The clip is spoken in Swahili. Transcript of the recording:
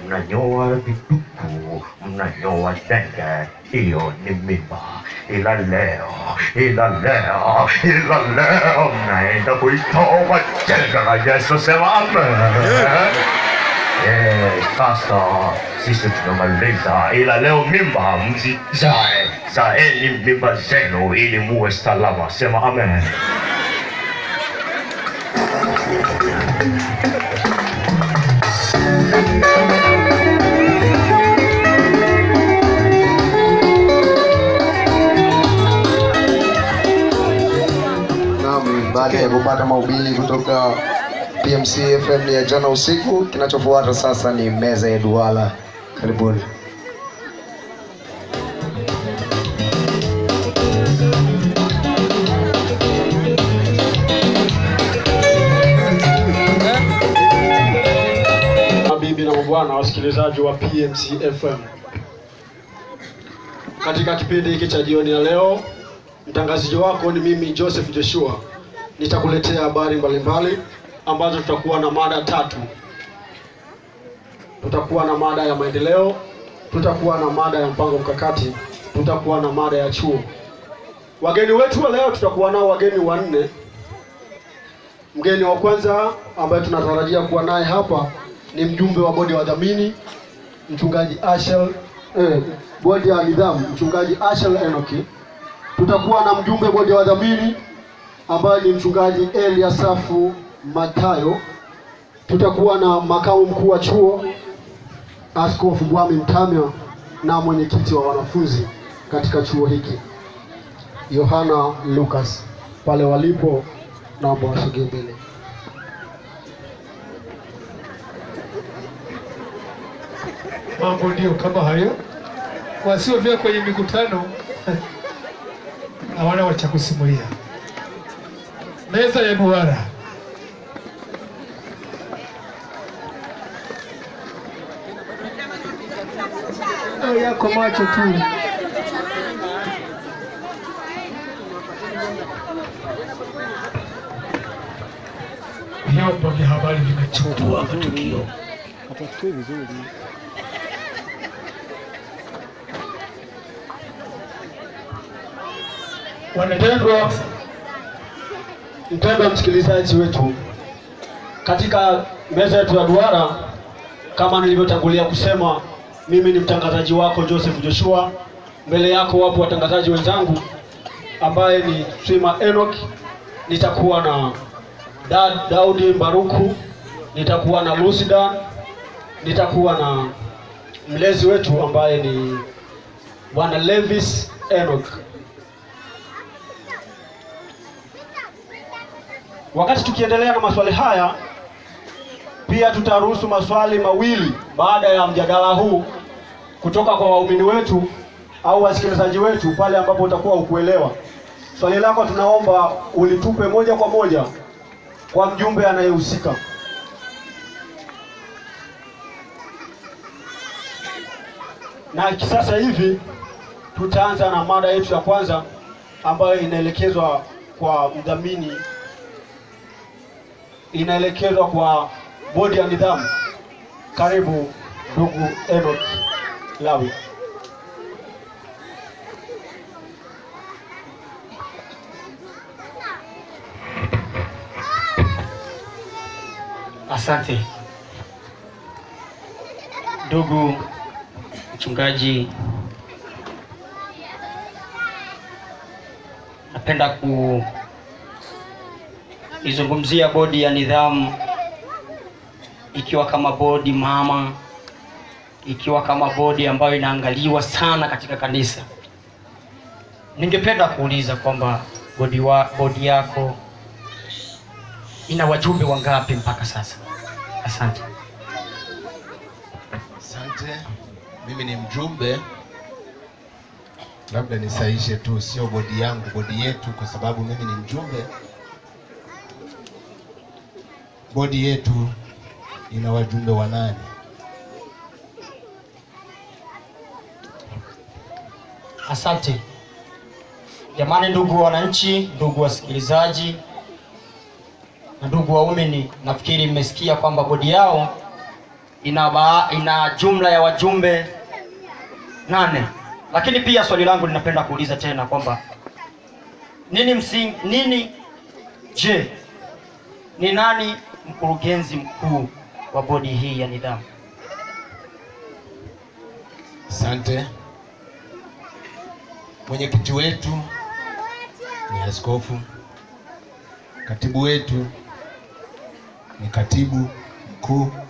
Mnanyoa vituko, mnanyoa denge, hiyo ni mimba. Ila leo mnaenda kuitoa jenga la Yesu, sema amen. Sasa sisi tunamaliza, ila leo mimba msizae, zaeni mimba zenu ili muwe salama, sema amen. Baada ya kupata mahubiri kutoka PMC FM ya jana usiku, kinachofuata sasa ni meza ya duara. Karibuni. Mabibi na mabwana wasikilizaji wa PMC FM, katika kipindi hiki cha jioni ya leo, mtangazaji wako ni mimi Joseph Joshua. Nitakuletea habari mbalimbali ambazo tutakuwa na mada tatu. Tutakuwa na mada ya maendeleo, tutakuwa na mada ya mpango mkakati, tutakuwa na mada ya chuo. Wageni wetu wa leo tutakuwa nao wageni wanne. Mgeni wa kwanza ambaye tunatarajia kuwa naye hapa ni mjumbe wa bodi ya wadhamini, mchungaji Ashel bodi ya nidhamu, mchungaji Ashel Enoki. Tutakuwa na mjumbe bodi ya wadhamini ambaye ni mchungaji Eliasafu Matayo. Tutakuwa na makamu mkuu wa chuo Askofu Bwami Mtamya na mwenyekiti wa wanafunzi katika chuo hiki Yohana Lucas. Pale walipo naomba wasogee mbele. Mambo ndio kama hayo, wasiofia kwenye mikutano hawana wacha kusimulia. Meza ya duara. Yako macho tu. Vyombo vya habari vimechukua matukio. Atafikiri vizuri. Wanatendwa mpendwa msikilizaji wetu, katika meza yetu ya duara, kama nilivyotangulia kusema, mimi ni mtangazaji wako Joseph Joshua. Mbele yako wapo watangazaji wenzangu ambaye ni Swima Enoch, nitakuwa na Daudi Mbaruku, nitakuwa na Lucida, nitakuwa na mlezi wetu ambaye ni Bwana Levis Enoch. Wakati tukiendelea na maswali haya, pia tutaruhusu maswali mawili baada ya mjadala huu kutoka kwa waumini wetu au wasikilizaji wetu, pale ambapo utakuwa ukuelewa. Swali lako tunaomba ulitupe moja kwa moja kwa mjumbe anayehusika. Na sasa hivi tutaanza na mada yetu ya kwanza ambayo inaelekezwa kwa mdhamini, inaelekezwa kwa bodi ya nidhamu. Karibu ndugu Enoch Lawi. Asante ndugu mchungaji, napenda kuizungumzia bodi ya nidhamu ikiwa kama bodi mama, ikiwa kama bodi ambayo inaangaliwa sana katika kanisa. Ningependa kuuliza kwamba bodi yako ina wajumbe wangapi mpaka sasa? Asante. Asante. Mimi ni mjumbe. Labda nisaishe tu, sio bodi yangu, bodi yetu, kwa sababu mimi ni mjumbe. Bodi yetu ina wajumbe 8. Asante. Jamani, ndugu wananchi, ndugu wasikilizaji na ndugu waumini, nafikiri mmesikia kwamba bodi yao ina jumla ya wajumbe 8. Lakini pia swali langu ninapenda kuuliza tena kwamba ni nani mkurugenzi mkuu wa bodi hii ya nidhamu? Asante. Mwenyekiti wetu ni askofu, katibu wetu ni katibu mkuu.